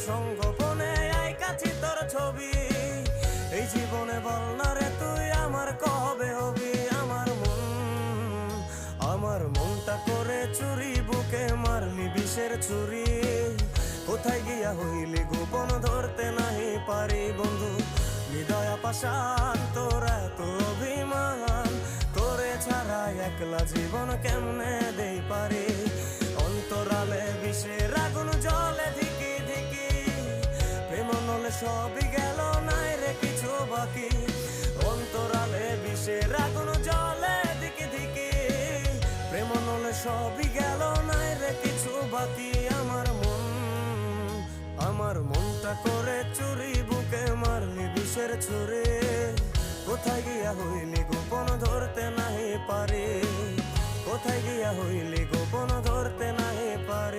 সংগোপনে আইকাছি তোর ছবি। এই জীবনে বল না রে তুই আমার কবে হবি। আমার মনটা করে চুরি, বুকে মারলি বিষের ছুরি। কোথায় গিয়া হইলি গোপন ধরতে নাহি পারি বন্ধু। হৃদয় পাষাণ তোর এত অভিমান, তোরে ছাড়া একলা জীবন কেমনে দেই পারি। অন্তরালে বিষের আগুন জ্বলে ধিকি ধিকি, প্রেম নলে সবই গেল নাই রে কিছু বাকি। অন্তরালে বিষের আগুন জ্বলে ধিকি ধিকি, প্রেম নলে সবই গেল নাই রে কিছু বাকি। আমার মনটা করে চুরি, বুকে মারলি বিষের ছুরি। কোথায় গিয়া হইলি গোপন ধরতে নাহি পারি। কোথায় গিয়া হইলি গোপন ধরতে নাহি পারি।